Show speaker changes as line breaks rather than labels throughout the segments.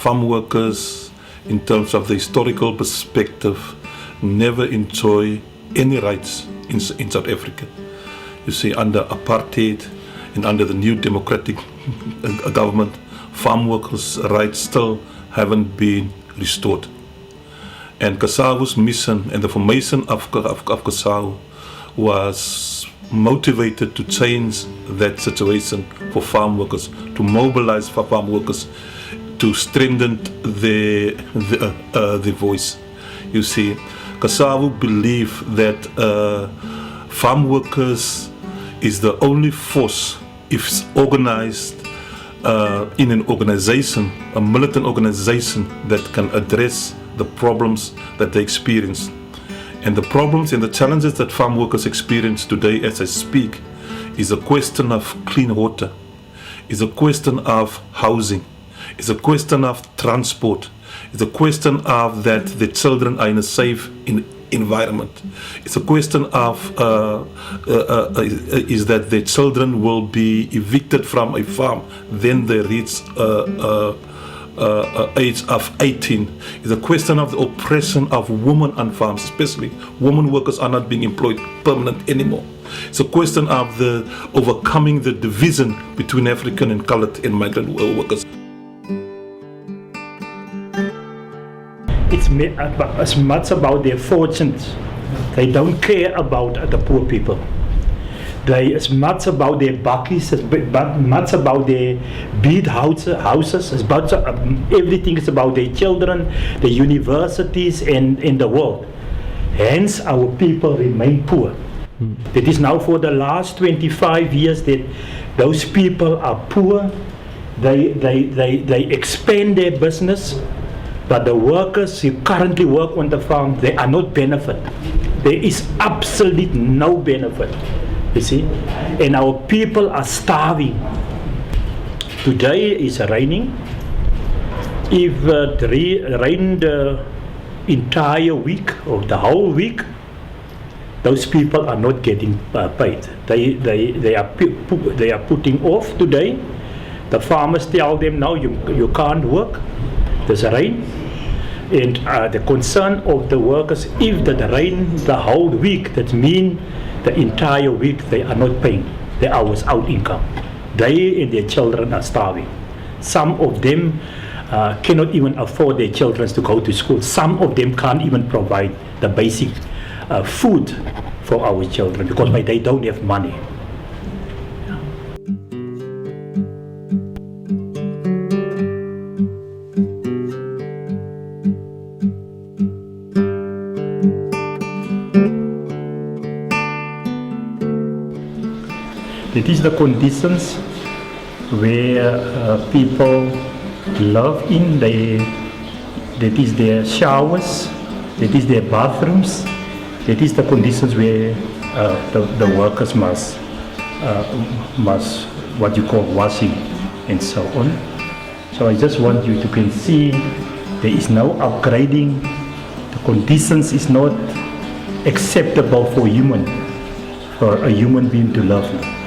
Farm workers, in terms of the historical perspective, never enjoy any rights in South Africa. You see, under apartheid and under the new democratic government, farm workers' rights still haven't been restored. And CSAAWU's mission and the formation of CSAAWU was motivated to change that situation for farm workers, to mobilize for farm workers, to strengthen their voice. You see, CSAAWU believe that farm workers is the only force, if it's organized in an organization, a militant organization, that can address the problems that they experience. And the problems and the challenges that farm workers experience today as I speak is a question of clean water, is a question of housing, it's a question of transport. It's a question of that the children are in a safe environment. It's a question of is that the children will be evicted from a farm then they reach age of 18. It's a question of the oppression of women on farms, especially women workers are not being employed permanent anymore. It's a question of the overcoming the division between African and colored and migrant workers.
It's as much about their fortunes. They don't care about the poor people. They as much about their bakkies, as much about their bead houses, as much everything is about their children, the universities and the world. Hence our people remain poor. It is now for the last 25 years that those people are poor. They expand their business. But the workers who currently work on the farm, they are not benefit. There is absolutely no benefit, you see. And our people are starving. Today is raining. If it rained the entire week or the whole week, those people are not getting paid. They are putting off today. The farmers tell them, no, you can't work. There's rain. And the concern of the workers, if the rain the whole week, that means the entire week they are not paying their hours out income. They and their children are starving. Some of them cannot even afford their children to go to school. Some of them can't even provide the basic food for our children because they don't have money. It is the conditions where people live in. That is their showers, that is their bathrooms, that is the conditions where the workers must what you call washing and so on. So I just want you to can see there is no upgrading. The conditions is not acceptable for a human being to live in.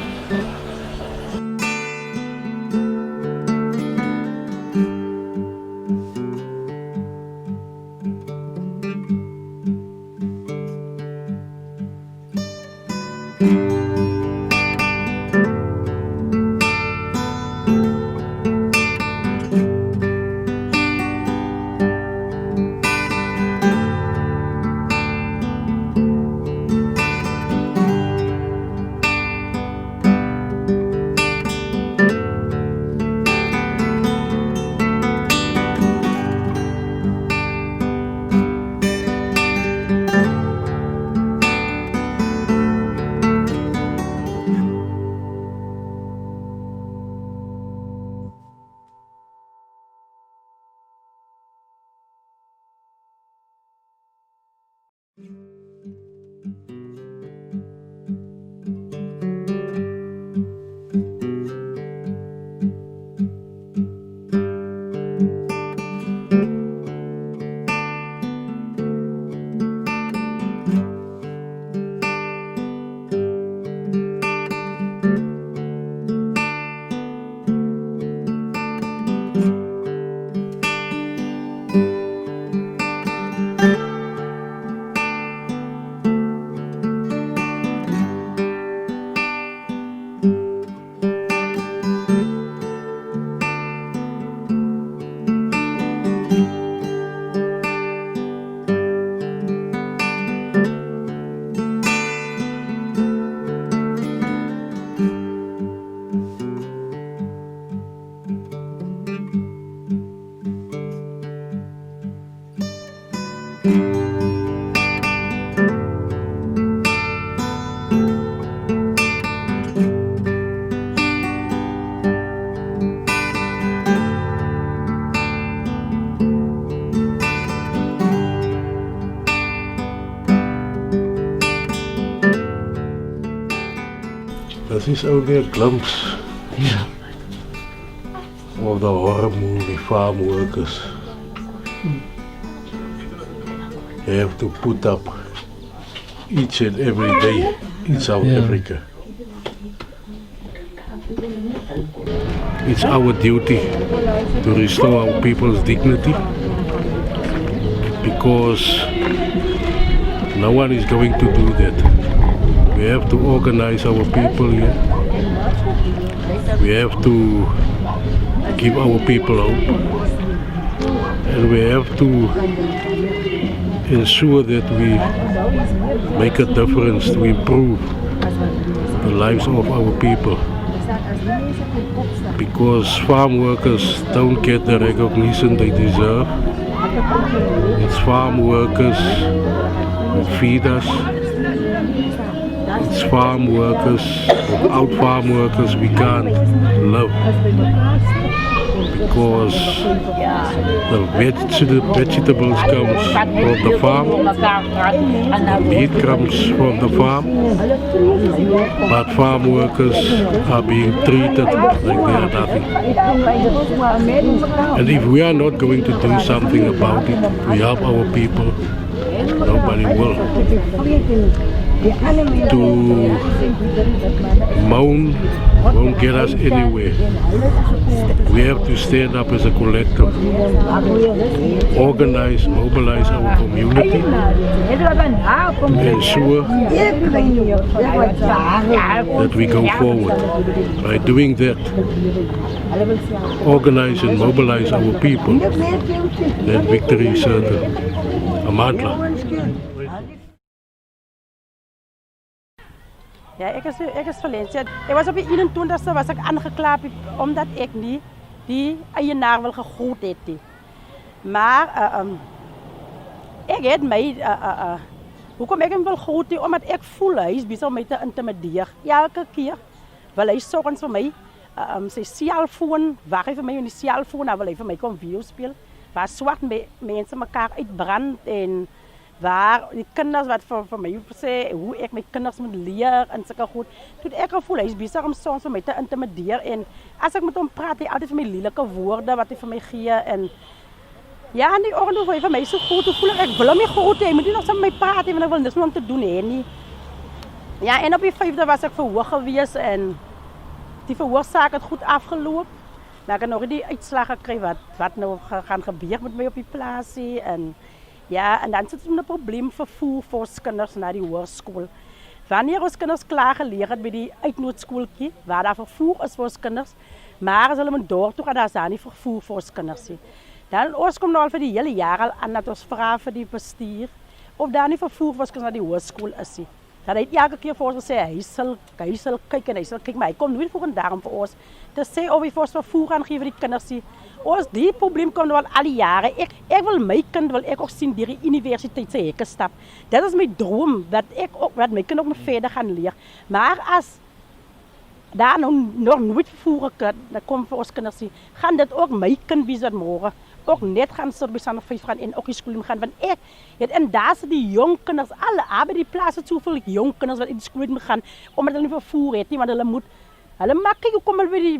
is only a glimpse of the horror movie farm workers. They have to put up each and every day in South Africa. It's our duty to restore our people's dignity, because no one is going to do that. We have to organize our people here. We have to give our people hope. And we have to ensure that we make a difference to improve the lives of our people. Because farm workers don't get the recognition they deserve. It's farm workers who feed us. It's farm workers. Without farm workers we can't live. Because the vegetables comes from the farm, the meat comes from the farm, but farm workers are being treated like they are nothing. And if we are not going to do something about it, we help our people, nobody will. To moan won't get us anywhere. We have to stand up as a collective, organize, mobilize our community, ensure that we go forward. By doing that, organize and mobilize our people, then victory is certain. Amandla.
Ja, ek is Valencia. Ek was op die 21ste was ek aangeklaap omdat ek nie die eienaar wil gegroet het nie. Maar ek het my hoekom ek hom wil groet nie, omdat ek voel hy is besig om my te intimideer. Elke keer wil hy sorgens vir my sy selfoon, wag hy vir my in die selfoon, dan wil hy vir my kom video speel. Waar swart mense mekaar uitbrand en waar die kinders wat vir my sê hoe ek my kinders moet leer en sulke goed. Toe ek gevoel hy is besig om soms vir my te intimideer en as ek met hom praat, hy altyd vir my lelike woorde wat hy vir my gee en ja, in die oggend hoef hy vir my so goed, hoe voel ek wil hom nie goed hê, hy moet nie nog saam met my praat hê, want ek wil niks met hom te doen hê nie. Ja, en op die 5de was ek verhoor gewees en die verhoorsaak het goed afgeloop. Maar ek het nog die uitslag gekry wat nou gaan gebeur met my op die plaasie en ja, en dan sit ons met 'n probleem vervoer vir ons kinders na die hoërskool. Wanneer ons kinders klaar geleer het by die uitnoodskooltjie, waar daar vervoer is vir ons kinders, maar as hulle moet dorp toe gaan, daar is daar nie vervoer vir ons kinders nie. Dan ons kom nou al vir die hele jaar al aan dat ons vra vir die bestuur of daar nie vervoer vir ons kinders na die hoërskool is nie. Dat hy elke keer vir ons gesê hy sal kyk en hy sal kyk, maar hy kom nooit volgende daarom vir ons te sê of hy vir ons vervoer gaan gee vir die kinders nie. Ons die probleem kom nou al die jare. Ek wil my kind wil ek ook sien deur die universiteit se hekke stap. Dit is my droom dat my kind ook nog verder gaan leer. Maar as daar nog nooit vervoer kom vir ons kinders nie, gaan dit ook my kind wees wat môre ook net gaan service aan 5 gaan en ook die skool gaan, want ek het en daar se die jong kinders alle by die plaas het soveel jong kinders wat in die skool moet gaan omdat hulle nie vervoer het nie, want hulle maak kyk hoe kom hulle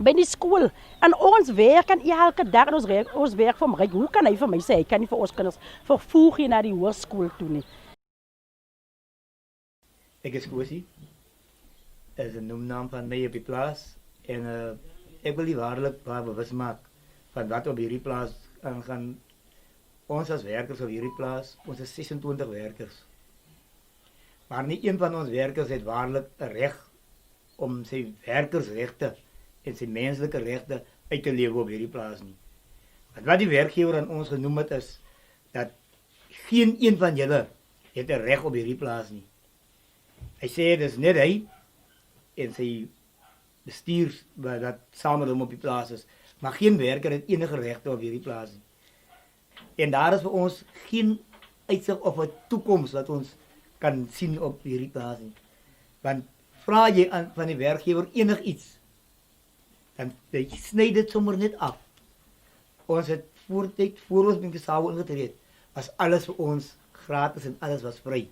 by die skool en ons werk en elke dag en ons werk vir hom. Hoe kan hy vir my sê hy kan nie vir ons kinders vervoer gee na die hoërskool toe nie?
Ek is Kosie. Is 'n noemnaam van my op die plaas en ek wil die waarlik baie bewus maak van wat op hierdie plaas aangaan. Ons as werkers op hierdie plaas, ons is 26 werkers. Maar nie een van ons werkers het waarlik 'n reg om sy werkersregte en sy menslike regte uit te lewe op hierdie plaas nie. Want wat die werkgewer aan ons genoem het is dat geen een van julle het 'n reg op hierdie plaas nie. Hy sê dis net hy en sy bestuur wat saam met hom op die plaas is, maar geen werker het enige regte op hierdie plaas nie. En daar is vir ons geen uitsig of 'n toekoms wat ons kan sien op hierdie plaas nie. Want vra jy van die werkgewer enigiets, dan sny dit sommer net af. Ons het voor ons met die CSAAWU ingetree het, was alles vir ons gratis en alles was vry.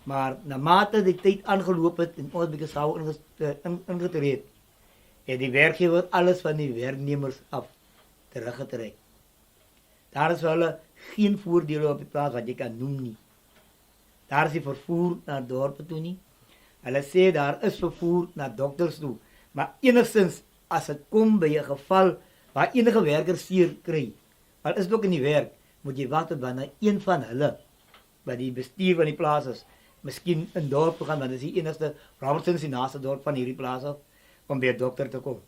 Maar naarmate die tyd aangeloop het en ons by CSAAWU ingetree het, het die werkgewer alles van die werknemers af teruggetrek. Daar is vir hulle geen voordele op die plaas wat jy kan noem nie. Daar is die vervoer na dorpe toe nie. Hulle sê daar is vervoer na dokters toe, maar enigstens as dit kom by 'n geval waar enige werker seer kry, al is dit ook in die werk, moet jy wag tot wanneer een van hulle, by die bestuur van die plaas is, miskien in dorp gaan, want dit is die enigste, Robertson is die naaste dorp van hierdie plaas af, om by 'n dokter te kom.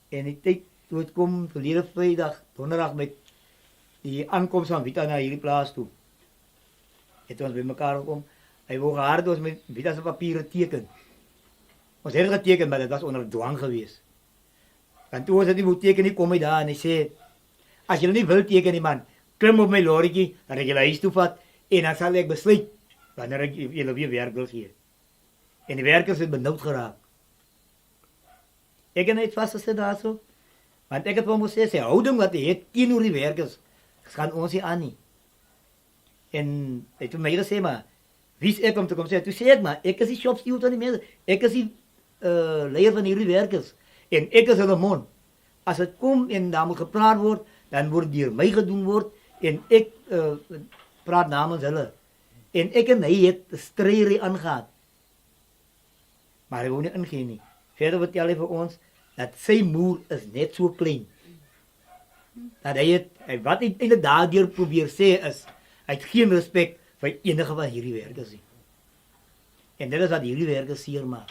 En die tyd toe het kom verlede Vrydag, donderdag met die aankoms van Vita na hierdie plaas toe, het ons by mekaar gekom. Hy wou gehad ons met Vita se papiere teken. Ons het geteken, maar dit was onder dwang geweest. En toe ons dit nie wou teken nie, kom hy daar en hy sê, as jy nie wil teken nie man, klim op my lorrietjie, dan ek julle huis toe vat, en dan sal ek besluit, wanneer ek julle weer werk wil gee. En die werkers het benoud geraak. Ek het net vastgesit daar so, want ek het vir hom gesê, sy houding wat hy het teenoor die werkers, gaan ons nie aan nie. En hy het vir my gesê, maar, wie is ek om te kom sê? Toe sê ek maar, ek is die shop steward van die mense, ek is die leier van hierdie werkers, en ek is hulle mond. As het kom en daar moet gepraat word, dan word deur my gedoen word, en ek praat namens hulle. En ek en hy het strydery aangegaan. Maar hy wou nie ingee nie. Verder vertel hy vir ons, dat sy moer is net so klein. Dat hy het, wat hy eintlik daardeur probeer sê is, hy het geen respek vir enige van hierdie werkers nie. En dit is wat hierdie werkers seer maak.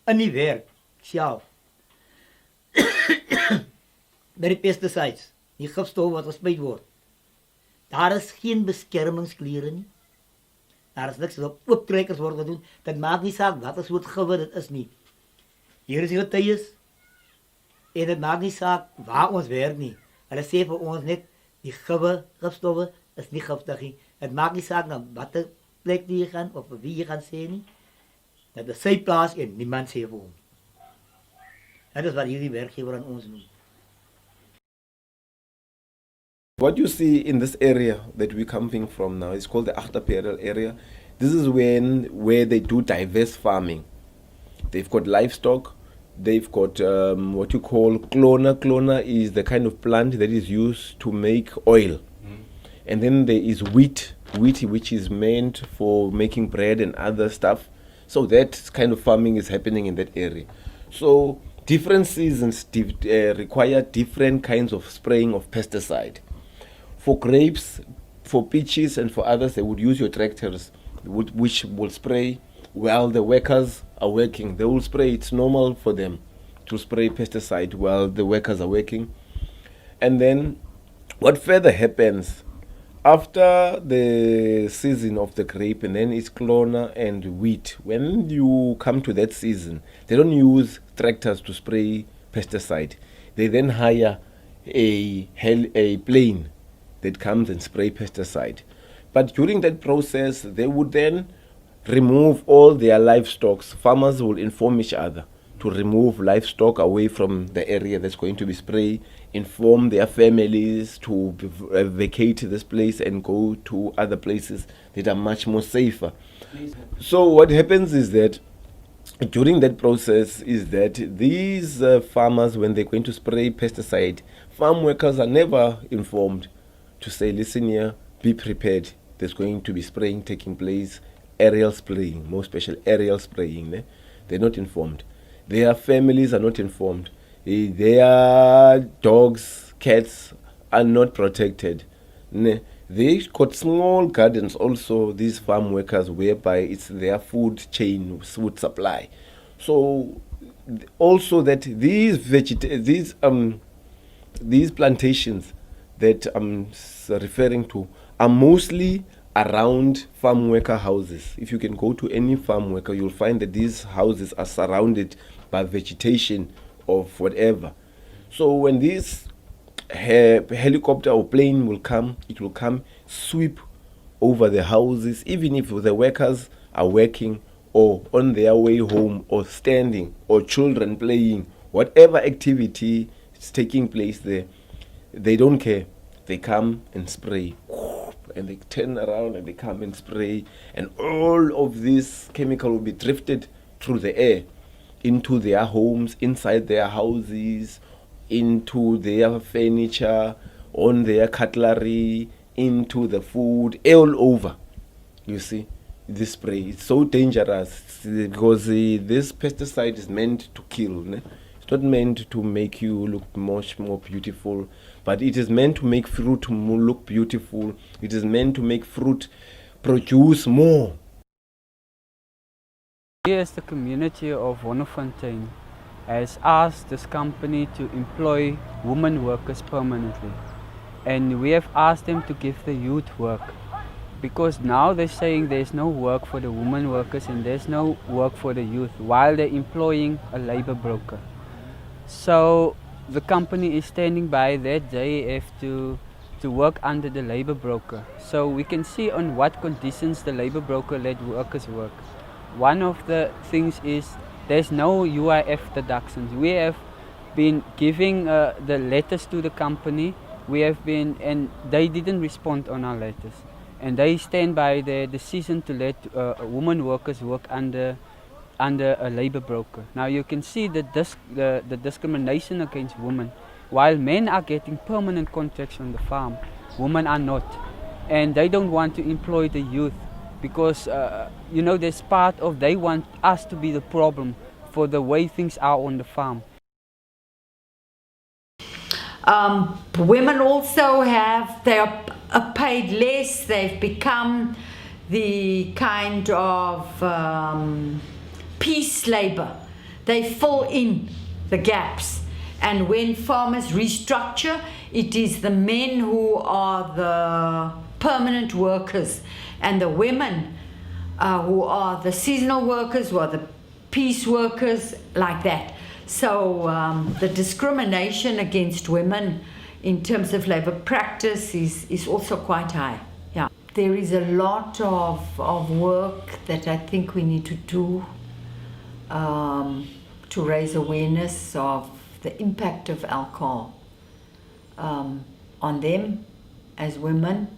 In die werk self, by die pesticides, die gifstof wat gespuit word, daar is geen beskermingsklere nie. Daar is niks wat ooptrekkers word gedoen. Dit maak nie saak wat 'n soort gif dit is nie. Hier is die getuies, en dit maak nie saak waar ons werk nie. Hulle sê vir ons net, die gifstowwe is nie giftig nie. Het maak nie saak na watter plek jy gaan, of wie jy gaan sê nie. Dat is sy plaas en niemand sê vir hom. Dat is wat hierdie werkgewer aan ons noem.
What you see in this area that we're coming from now is called the Achterperel area. This is where they do diverse farming. They've got livestock, they've got what you call clona. Clona is the kind of plant that is used to make oil. And then there is wheat which is meant for making bread and other stuff. So that kind of farming is happening in that area. So different seasons require different kinds of spraying of pesticide. For grapes, for peaches, and for others, they would use your tractors, which will spray while the workers are working. They will spray. It's normal for them to spray pesticide while the workers are working. And then what further happens after the season of the grape, and then it's clona and wheat. When you come to that season, they don't use tractors to spray pesticide. They then hire a plane that comes and spray pesticide. But during that process, they would then remove all their livestock. Farmers will inform each other to remove livestock away from the area that's going to be sprayed, inform their families to vacate this place and go to other places that are much more safer. So what happens is that during that process is that these farmers, when they're going to spray pesticide, farm workers are never informed to say, listen here, be prepared. There's going to be spraying taking place, aerial spraying, more special aerial spraying. They're not informed. Their families are not informed. Their dogs, cats are not protected. They got small gardens also, these farm workers, whereby it's their food chain, food supply. So also that these plantations that I'm referring to are mostly around farm worker houses. If you can go to any farm worker, you'll find that these houses are surrounded by vegetation of whatever. So when this helicopter or plane will come, it will come, sweep over the houses, even if the workers are working or on their way home or standing or children playing, whatever activity is taking place there, they don't care. They come and spray and they turn around and they come and spray, and all of this chemical will be drifted through the air into their homes, inside their houses, into their furniture, on their cutlery, into the food, all over. You see, this spray, it's so dangerous because this pesticide is meant to kill. Ne? It's not meant to make you look much more beautiful, but it is meant to make fruit look beautiful. It is meant to make fruit produce more.
We as the community of Wonderfontein has asked this company to employ women workers permanently, and we have asked them to give the youth work, because now they're saying there's no work for the women workers and there's no work for the youth while they're employing a labor broker. So the company is standing by that they have to work under the labor broker. So we can see on what conditions the labor broker let workers work. One of the things is there's no UIF deductions. We have been giving the letters to the company. We have been, and they didn't respond on our letters. And they stand by their decision to let women workers work under a labor broker. Now you can see the discrimination against women. While men are getting permanent contracts on the farm, women are not. And they don't want to employ the youth because, there's part of they want us to be the problem for the way things are on the farm.
Women also they are paid less. They've become the kind of piece labor. They fill in the gaps. And when farmers restructure, it is the men who are the permanent workers and the women who are the seasonal workers, who are the piece workers, like that. So the discrimination against women in terms of labor practice is also quite high. Yeah, there is a lot of work that I think we need to do to raise awareness of the impact of alcohol on them as women,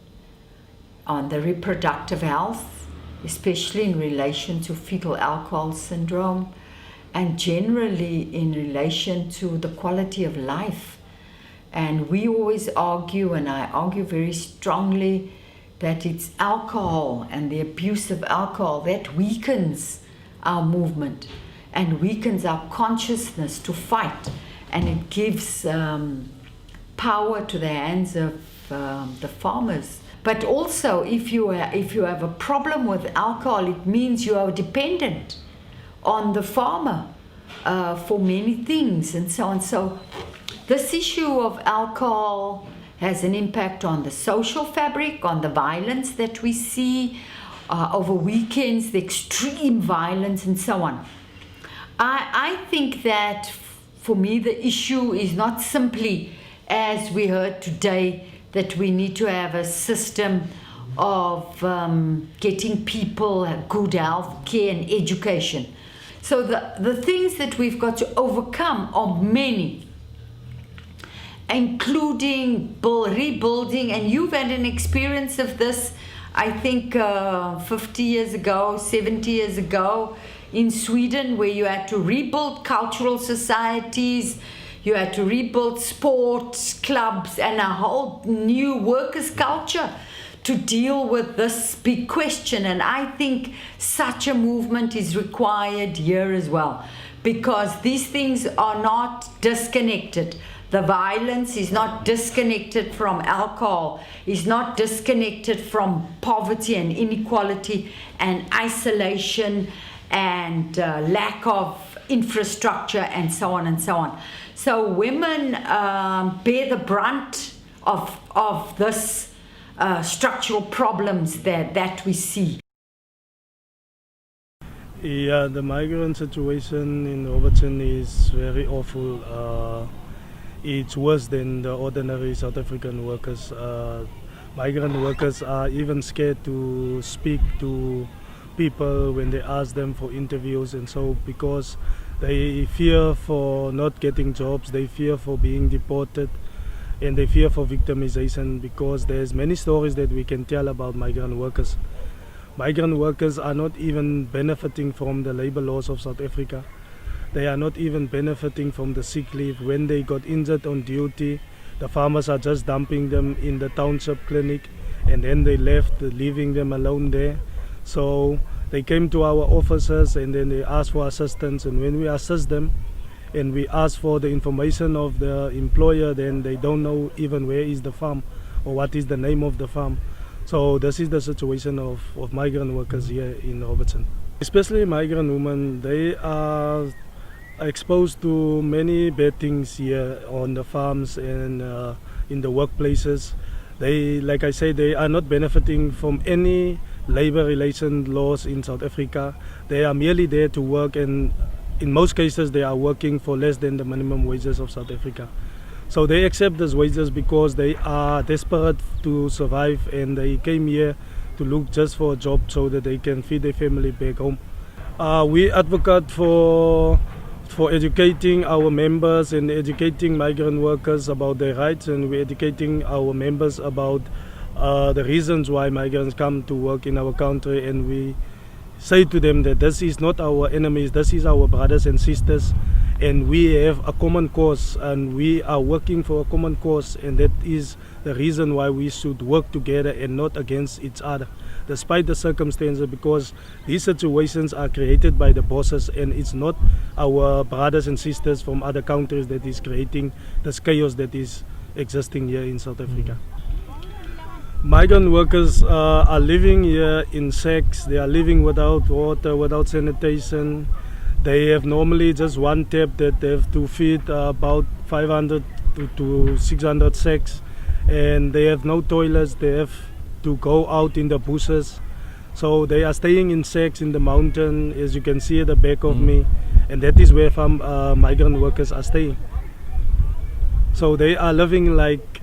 on the reproductive health, especially in relation to fetal alcohol syndrome, and generally in relation to the quality of life. And we always argue, and I argue very strongly, that it's alcohol and the abuse of alcohol that weakens our movement and weakens our consciousness to fight, and it gives power to the hands of the farmers. But also, if you have a problem with alcohol, it means you are dependent on the farmer for many things and so on. So this issue of alcohol has an impact on the social fabric, on the violence that we see over weekends, the extreme violence and so on. I think that for me the issue is not simply, as we heard today, that we need to have a system of getting people good health care and education. So the things that we've got to overcome are many, including rebuilding, and you've had an experience of this, I think 50 years ago, 70 years ago in Sweden, where you had to rebuild cultural societies, you had to rebuild sports clubs and a whole new workers' culture to deal with this big question. And I think such a movement is required here as well, because these things are not disconnected. The violence is not disconnected from alcohol, is not disconnected from poverty and inequality and isolation and lack of infrastructure and so on and so on. So women bear the brunt of this structural problems that we see.
Yeah, the migrant situation in Robertson is very awful. It's worse than the ordinary South African workers. Migrant workers are even scared to speak to people when they ask them for interviews, and so because they fear for not getting jobs, they fear for being deported, and they fear for victimization, because there's many stories that we can tell about migrant workers. Migrant workers are not even benefiting from the labor laws of South Africa. They are not even benefiting from the sick leave. When they got injured on duty, the farmers are just dumping them in the township clinic, and then they left, leaving them alone there. So they came to our offices and then they asked for assistance, and when we assist them and we ask for the information of the employer, then they don't know even where is the farm or what is the name of the farm. So this is the situation of migrant workers here in Robertson. Especially migrant women, they are exposed to many bad things here on the farms and in the workplaces. They, like I say, they are not benefiting from any labor relation laws in South Africa. They are merely there to work, and in most cases they are working for less than the minimum wages of South Africa. So they accept these wages because they are desperate to survive, and they came here to look just for a job so that they can feed their family back home. We advocate for educating our members and educating migrant workers about their rights, and we're educating our members about the reasons why migrants come to work in our country, and we say to them that this is not our enemies, this is our brothers and sisters, and we have a common cause, and we are working for a common cause, and that is the reason why we should work together and not against each other, despite the circumstances, because these situations are created by the bosses, and it's not our brothers and sisters from other countries that is creating this chaos that is existing here in South Africa. Migrant workers are living here in sacks. They are living without water, without sanitation. They have normally just one tap that they have to feed about 500 to 600 sacks, and they have no toilets. They have to go out in the bushes. So they are staying in sacks in the mountain, as you can see at the back of me, and that is where migrant workers are staying. So they are living like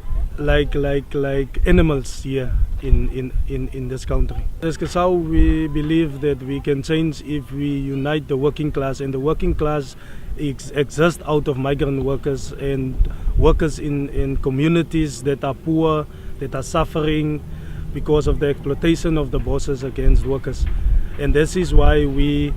animals here in this country. As CSAAWU, we believe that we can change if we unite the working class, and the working class exists out of migrant workers and workers in communities that are poor, that are suffering because of the exploitation of the bosses against workers. And this is why we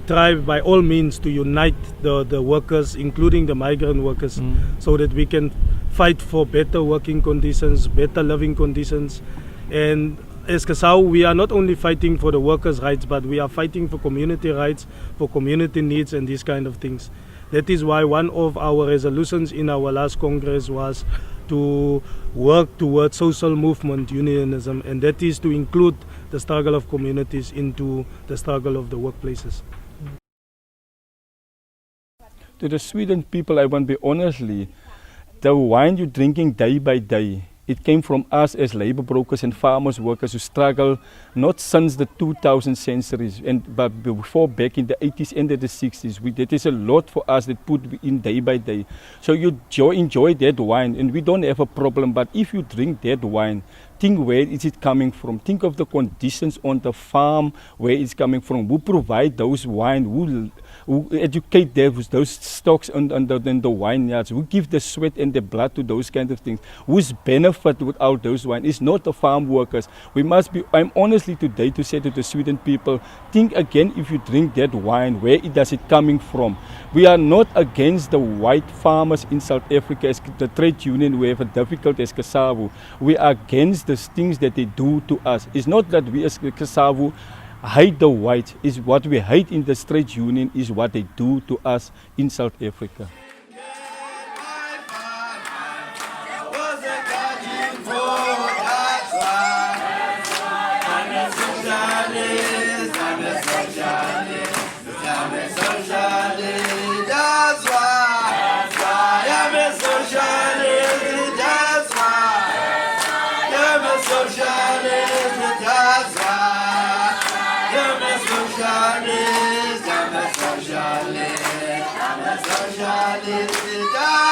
try by all means to unite the workers, including the migrant workers, so that we can fight for better working conditions, better living conditions. And as CSAAWU, we are not only fighting for the workers' rights, but we are fighting for community rights, for community needs and these kind of things. That is why one of our resolutions in our last Congress was to work towards social movement unionism, and that is to include the struggle of communities into the struggle of the workplaces.
To the Sweden people, I want to be honestly, the wine you're drinking day by day, it came from us as labor brokers and farmers workers who struggle not since the 2000 centuries, but before, back in the 80s and the 60s. That is a lot for us that put in day by day. So you enjoy that wine, and we don't have a problem. But if you drink that wine, think where is it coming from. Think of the conditions on the farm, where it's coming from, who provide those wine, who educate those stocks in the vineyards, who give the sweat and the blood to those kind of things, whose benefit without those wine is not the farm workers. We must be, I'm honestly today to say to the Sweden people, think again if you drink that wine, where does it coming from? We are not against the white farmers in South Africa as the trade union. We have a difficult as CSAAWU. We are against the things that they do to us. It's not that we as CSAAWU hate the whites, is what we hate in the trade union is what they do to us in South Africa.
Socialist,